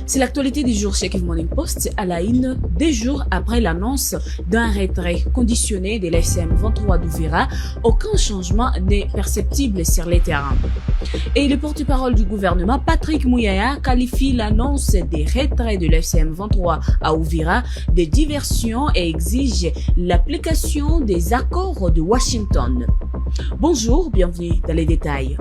C'est l'actualité du jour chez Kivu Morning Post à la une, des jours après l'annonce d'un retrait conditionné de l'FCM 23 d'Uvira. Aucun changement n'est perceptible sur les terrains. Et le porte-parole du gouvernement, Patrick Muyaya, qualifie l'annonce des retraits de l'FCM 23 à Uvira de diversion et exige l'application des accords de Washington. Bonjour, bienvenue dans les détails.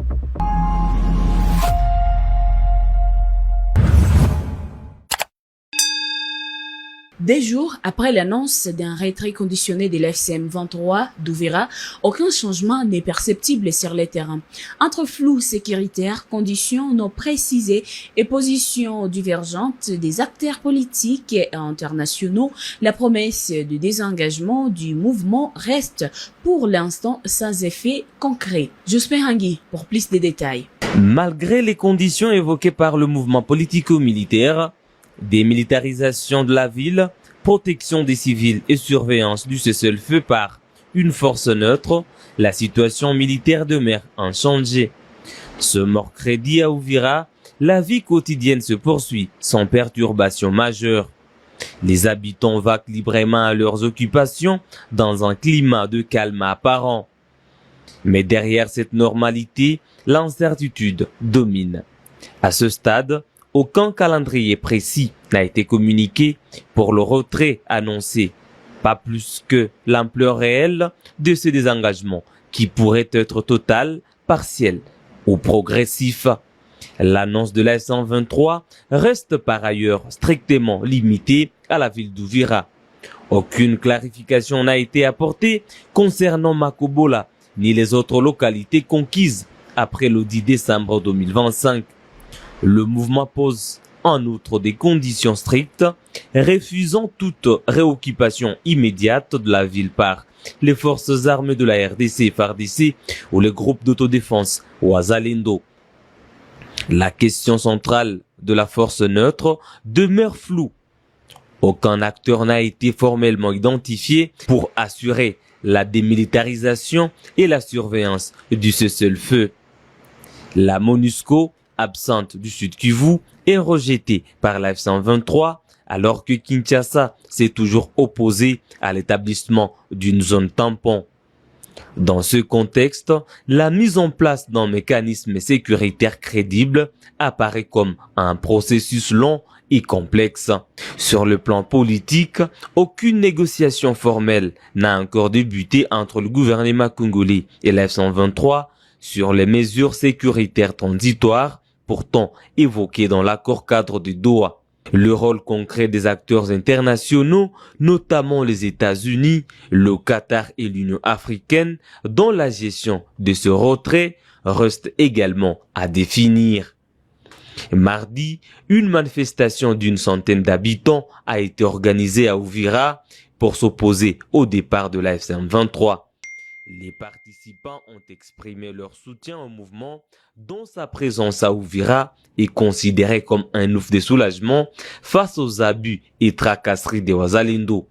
Des jours après l'annonce d'un retrait conditionné de l'FCM 23 d'Uvira, aucun changement n'est perceptible sur les terrains. Entre flou sécuritaire, conditions non précisées et positions divergentes des acteurs politiques et internationaux, la promesse de désengagement du mouvement reste pour l'instant sans effet concret. Jospin Hangui pour plus de détails. Malgré les conditions évoquées par le mouvement politico-militaire, démilitarisation de la ville, protection des civils et surveillance du cessez-le-feu par une force neutre, la situation militaire demeure inchangée. Ce mercredi à Uvira, la vie quotidienne se poursuit sans perturbation majeure. Les habitants vaquent librement à leurs occupations dans un climat de calme apparent. Mais derrière cette normalité, l'incertitude domine. À ce stade, aucun calendrier précis n'a été communiqué pour le retrait annoncé, pas plus que l'ampleur réelle de ce désengagement qui pourrait être total, partiel ou progressif. L'annonce de la 123 reste par ailleurs strictement limitée à la ville d'Uvira. Aucune clarification n'a été apportée concernant Makobola ni les autres localités conquises après le 10 décembre 2025. Le mouvement pose en outre des conditions strictes, refusant toute réoccupation immédiate de la ville par les forces armées de la RDC, FARDC ou les groupes d'autodéfense Wazalendo. La question centrale de la force neutre demeure floue. Aucun acteur n'a été formellement identifié pour assurer la démilitarisation et la surveillance du cessez-le-feu. La MONUSCO, absente du Sud Kivu, est rejetée par la F-123 alors que Kinshasa s'est toujours opposé à l'établissement d'une zone tampon. Dans ce contexte, la mise en place d'un mécanisme sécuritaire crédible apparaît comme un processus long et complexe. Sur le plan politique, aucune négociation formelle n'a encore débuté entre le gouvernement congolais et la F-123 sur les mesures sécuritaires transitoires pourtant évoquées dans l'accord cadre de Doha. Le rôle concret des acteurs internationaux, notamment les États-Unis, le Qatar et l'Union africaine, dans la gestion de ce retrait, reste également à définir. Mardi, une manifestation d'une centaine d'habitants a été organisée à Uvira pour s'opposer au départ de la F-123. Les participants ont exprimé leur soutien au mouvement dont sa présence à Uvira est considérée comme un ouf de soulagement face aux abus et tracasseries des Wazalendo.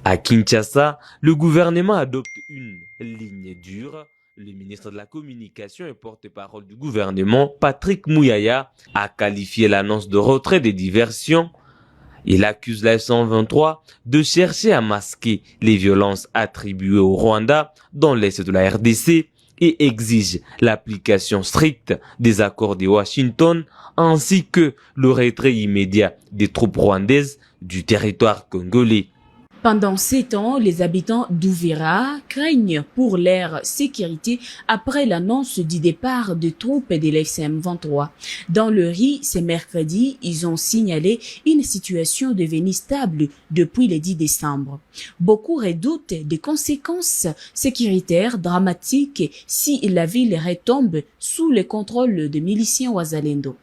À Kinshasa, le gouvernement adopte une ligne dure. Le ministre de la Communication et porte-parole du gouvernement, Patrick Muyaya, a qualifié l'annonce de retrait des diversions. Il accuse la F-123 de chercher à masquer les violences attribuées au Rwanda dans l'est de la RDC et exige l'application stricte des accords de Washington ainsi que le retrait immédiat des troupes rwandaises du territoire congolais. Pendant 7 ans, les habitants d'Uvira craignent pour leur sécurité après l'annonce du départ des troupes de l'FCM 23. Dans le RI, ce mercredi, ils ont signalé une situation devenue stable depuis le 10 décembre. Beaucoup redoutent des conséquences sécuritaires dramatiques si la ville retombe sous le contrôle de miliciens Wazalendo.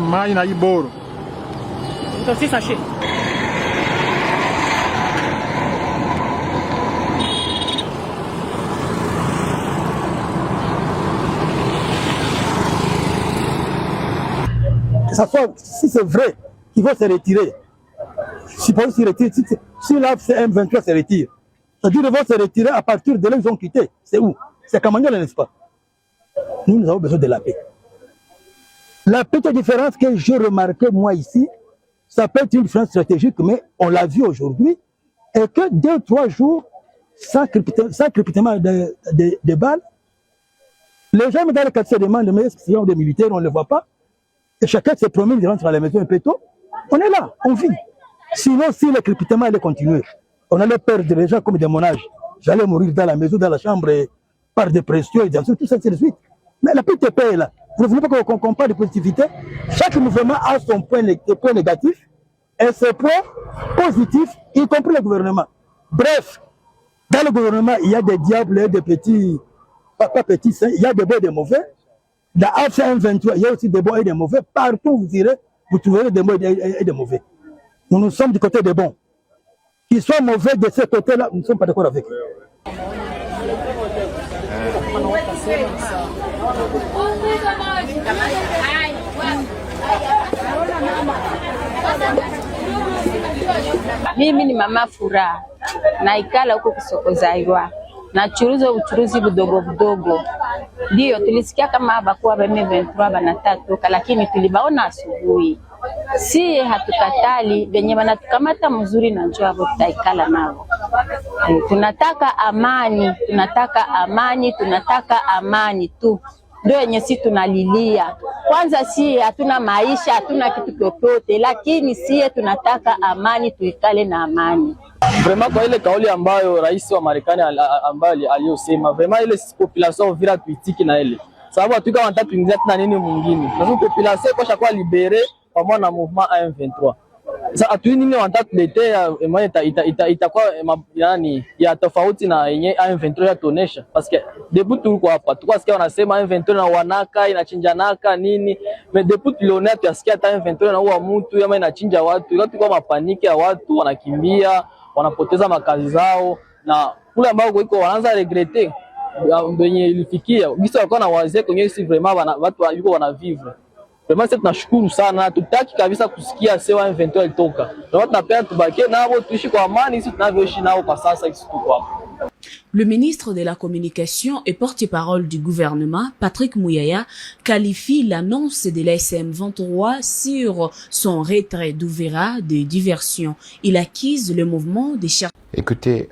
Mai na Iboro. Então, se sachê. si c'est vrai qu'ils vont se retirer, je suppose qu'ils retirent, si la M23 se retire, c'est-à-dire qu'ils vont se retirer à partir de là où ils ont quitté. C'est où? C'est Kamanyola, n'est-ce pas? Nous avons besoin de la paix. La petite différence que j'ai remarquée, moi, ici, ça peut être une différence stratégique, mais on l'a vu aujourd'hui, est que 2-3 jours, sans crépitement de balles, les gens dans le quartier se demandent, mais est-ce qu'il y a des militaires, on ne les voit pas? Et chacun se promène, il rentre à la maison un peu tôt. On est là, on vit. Sinon, si le crépitement allait continuer, on allait perdre les gens comme de mon âge. J'allais mourir dans la maison, dans la chambre, par dépression et tout ça, ainsi de suite. Mais la petite paix est là. Vous ne voulez pas qu'on parle de positivité? Chaque mouvement a son point négatif et ses points positifs, y compris le gouvernement. Bref, dans le gouvernement, il y a des diables et des petits, pas petits saints, il y a des bons et des mauvais. Dans AFM23, il y a aussi des bons et des mauvais. Partout où vous irez, vous trouverez des bons et des mauvais. Nous sommes du côté des bons. Qu'ils soient mauvais de ce côté-là, nous ne sommes pas d'accord avec eux. Mimi ni mama Furaha, naikala huko Kisokozaiwa, nachuruza uchuruzi budogo budogo. Ndio tulisikia kama abakuwa ba M23 banatatoka, lakini tulibaona asubuhi. Si hatukatali benye banatukamata mzuri na njoo hapo tutaikala nao. Tunataka amani, tunataka amani, tunataka amani tu. Ndio yenye si tunalilia. Kwanza si hatuna maisha, hatuna kitu chochote, lakini si tunataka amani, tuikale na amani. Vraiment kwa ile kauli ambayo rais wa Marekani ambayo aliyosema, vraiment ile population vira tuitiki na ile. Sababu hatuka wanataka tuingize tena nini mwingine. Na population kwa shakwa libere pamoja na mouvement AM23. Sasa atu nini wanataka tuletea itakuwa yani ya tofauti na yenye AM23 yatonesha parce que depuis tulikuwa hapa tukasikia wanasema AM23 na wanaka inachinjanaka nini mais depuis tulionea tusikia hata AM23 na huwa mtu ama inachinja watu ilikuwa mapaniki ya watu wanakimbia wanapoteza makazi zao na kule ambao iko wanaanza regretter wenye ilifikia gisa walikuwa na wazee kwenye si vraiment watu yuko wanavivre. Vraiment tunashukuru sana, tutaki kabisa kusikia sewa M23 ilitoka. Na tunapenda tubakie nao tuishi kwa amani sisi tunavyoishi nao kwa sasa sisi tuko hapa. Le ministre de la Communication et porte-parole du gouvernement, Patrick Mouyaya, qualifie l'annonce de la SM23 sur son retrait d'Uvira de diversion. Il accuse le mouvement des chercheurs. Écoutez,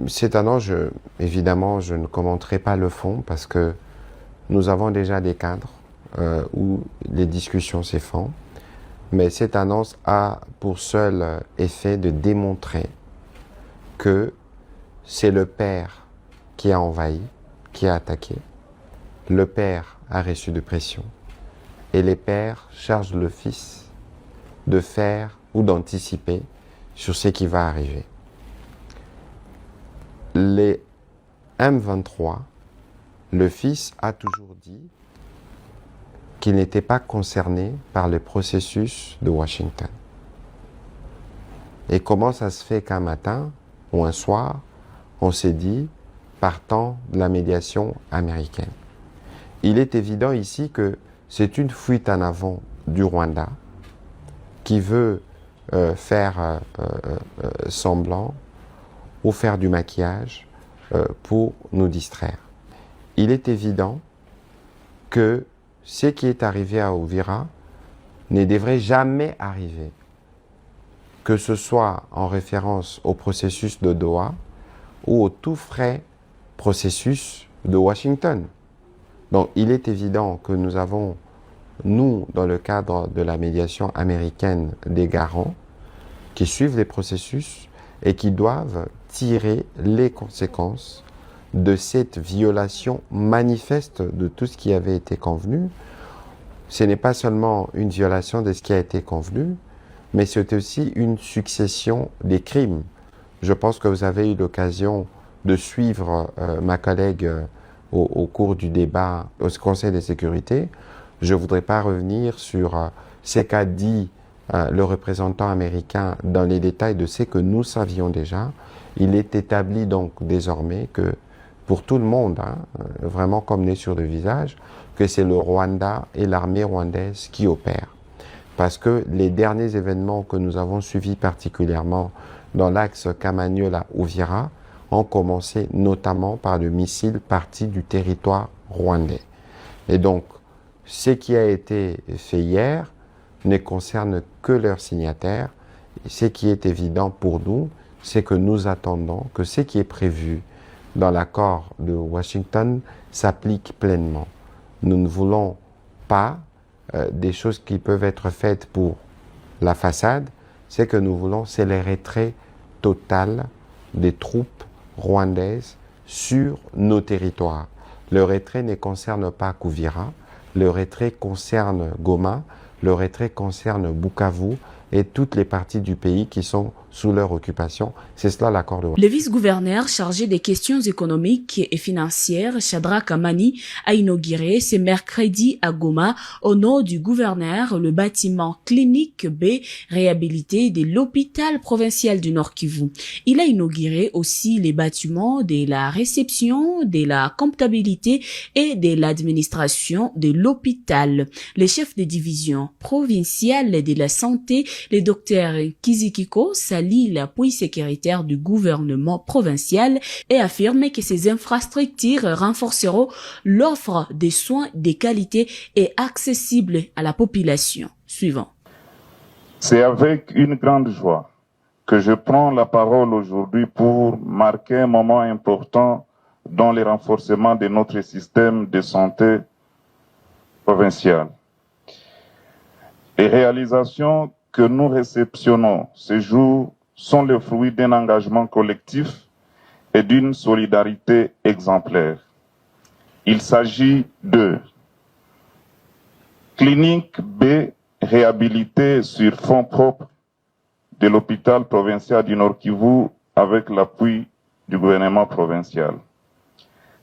cette annonce, évidemment, je ne commenterai pas le fond parce que nous avons déjà des cadres où les discussions se font. Mais cette annonce a pour seul effet de démontrer que c'est le père qui a envahi, qui a attaqué. Le père a reçu de pression. Et les pères chargent le fils de faire ou d'anticiper sur ce qui va arriver. Les M23, le fils a toujours dit qu'il n'était pas concerné par le processus de Washington. Et comment ça se fait qu'un matin ou un soir, on s'est dit, partant de la médiation américaine. Il est évident ici que c'est une fuite en avant du Rwanda qui veut faire semblant ou faire du maquillage pour nous distraire. Il est évident que ce qui est arrivé à Uvira ne devrait jamais arriver, que ce soit en référence au processus de Doha ou au tout frais processus de Washington. Donc il est évident que nous avons, nous, dans le cadre de la médiation américaine, des garants qui suivent les processus et qui doivent tirer les conséquences de cette violation manifeste de tout ce qui avait été convenu. Ce n'est pas seulement une violation de ce qui a été convenu, mais c'est aussi une succession des crimes. Je pense que vous avez eu l'occasion de suivre ma collègue au cours du débat au Conseil de sécurité. Je ne voudrais pas revenir sur ce qu'a dit le représentant américain dans les détails de ce que nous savions déjà. Il est établi donc désormais que pour tout le monde, vraiment comme né sur le visage, que c'est le Rwanda et l'armée rwandaise qui opèrent. Parce que les derniers événements que nous avons suivis particulièrement dans l'axe Kamanyola-Uvira ont commencé notamment par le missile parti du territoire rwandais. Et donc, ce qui a été fait hier ne concerne que leurs signataires. Et ce qui est évident pour nous, c'est que nous attendons que ce qui est prévu dans l'accord de Washington s'applique pleinement. Nous ne voulons pas des choses qui peuvent être faites pour la façade. Ce que nous voulons, c'est le retrait total des troupes rwandaises sur nos territoires. Le retrait ne concerne pas Kouvira, le retrait concerne Goma, le retrait concerne Bukavu et toutes les parties du pays qui sont sous leur occupation. C'est cela l'accord de Washington. Le vice-gouverneur chargé des questions économiques et financières, Shadrack Amani, a inauguré ce mercredi à Goma, au nom du gouverneur, le bâtiment clinique B réhabilité de l'hôpital provincial du Nord Kivu. Il a inauguré aussi les bâtiments de la réception, de la comptabilité et de l'administration de l'hôpital. Les chefs de division provinciale de la santé, le docteur Kizikiko, salue l'appui sécuritaire du gouvernement provincial et affirme que ces infrastructures renforceront l'offre de soins de qualité et accessibles à la population. Suivant. C'est avec une grande joie que je prends la parole aujourd'hui pour marquer un moment important dans le renforcement de notre système de santé provincial. Les réalisations que nous réceptionnons ces jours sont le fruit d'un engagement collectif et d'une solidarité exemplaire. Il s'agit de clinique B réhabilitée sur fonds propres de l'hôpital provincial du Nord Kivu avec l'appui du gouvernement provincial.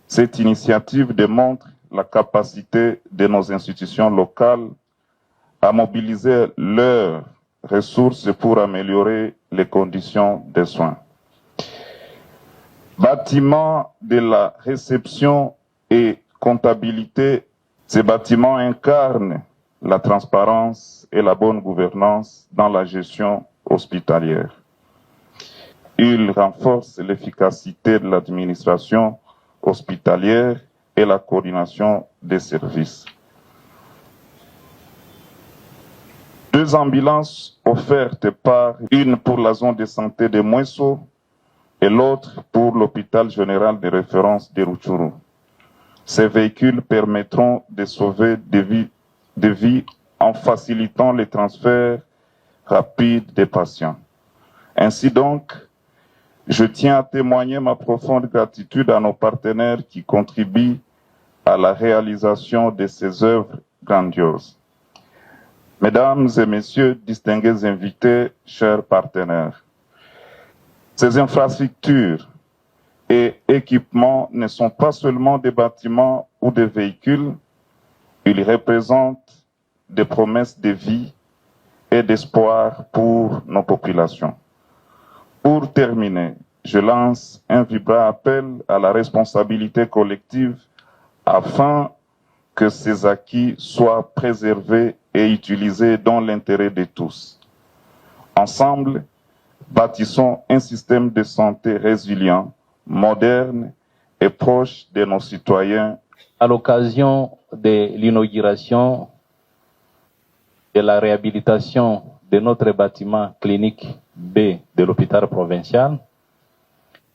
Cette initiative démontre la capacité de nos institutions locales à mobiliser leurs ressources pour améliorer les conditions des soins. Bâtiment de la réception et comptabilité, ces bâtiments incarnent la transparence et la bonne gouvernance dans la gestion hospitalière. Ils renforcent l'efficacité de l'administration hospitalière et la coordination des services. 2 ambulances offertes par une pour la zone de santé de Mweso et l'autre pour l'hôpital général de référence de Rutshuru. Ces véhicules permettront de sauver des vies en facilitant les transferts rapides des patients. Ainsi donc, je tiens à témoigner ma profonde gratitude à nos partenaires qui contribuent à la réalisation de ces œuvres grandioses. Mesdames et messieurs, distingués invités, chers partenaires, ces infrastructures et équipements ne sont pas seulement des bâtiments ou des véhicules, ils représentent des promesses de vie et d'espoir pour nos populations. Pour terminer, je lance un vibrant appel à la responsabilité collective afin que ces acquis soient préservés et utilisés dans l'intérêt de tous. Ensemble, bâtissons un système de santé résilient, moderne et proche de nos citoyens. À l'occasion de l'inauguration de la réhabilitation de notre bâtiment clinique B de l'hôpital provincial,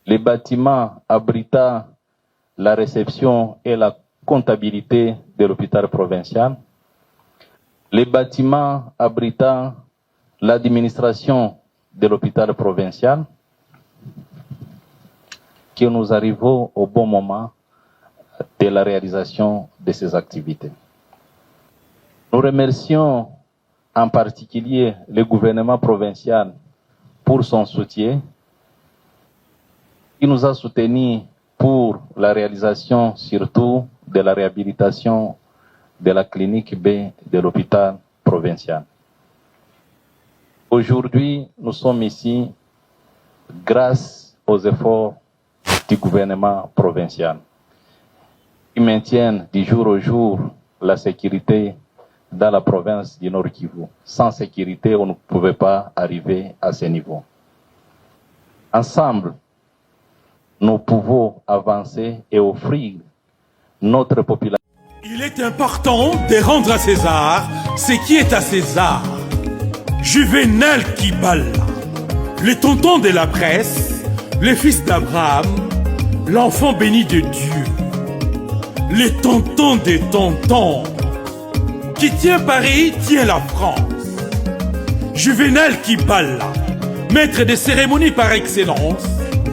les bâtiments abritant la réception et la comptabilité de l'hôpital provincial, les bâtiments abritant l'administration de l'hôpital provincial, que nous arrivons au bon moment de la réalisation de ces activités. Nous remercions en particulier le gouvernement provincial pour son soutien, qui nous a soutenus pour la réalisation surtout de la réhabilitation de la clinique B de l'hôpital provincial. Aujourd'hui, nous sommes ici grâce aux efforts du gouvernement provincial qui maintiennent du jour au jour la sécurité dans la province du Nord Kivu. Sans sécurité, on ne pouvait pas arriver à ce niveau. Ensemble, nous pouvons avancer et offrir notre population. Il est important de rendre à César ce qui est à César. Juvénal Kibala, le tonton de la presse, le fils d'Abraham, l'enfant béni de Dieu, le tonton des tontons, qui tient Paris, tient la France. Juvénal Kibala, maître des cérémonies par excellence,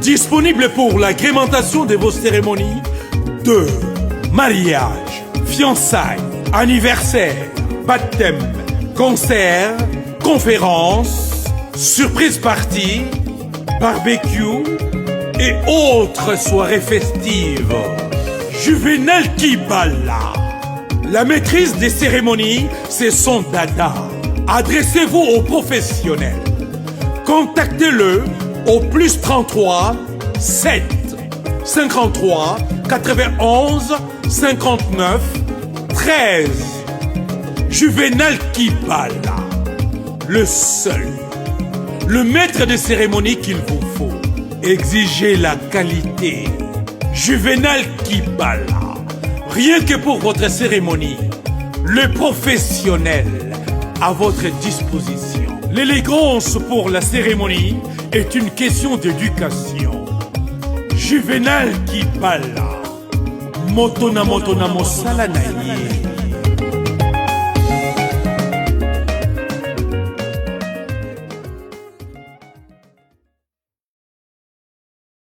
disponible pour l'agrémentation de vos cérémonies de mariage, fiançailles, anniversaire, baptême, concert, conférence, surprise party, barbecue et autres soirées festives. Juvénal Kibala. La maîtrise des cérémonies, c'est son dada. Adressez-vous aux professionnels. Contactez-le au plus 33 7 53 91 59 13. Juvénal Kibala, le seul, le maître de cérémonie qu'il vous faut. Exigez la qualité. Juvénal Kibala, rien que pour votre cérémonie, le professionnel à votre disposition. L'élégance pour la cérémonie est une question d'éducation. Juvénal Kibala, motona mosala na ye.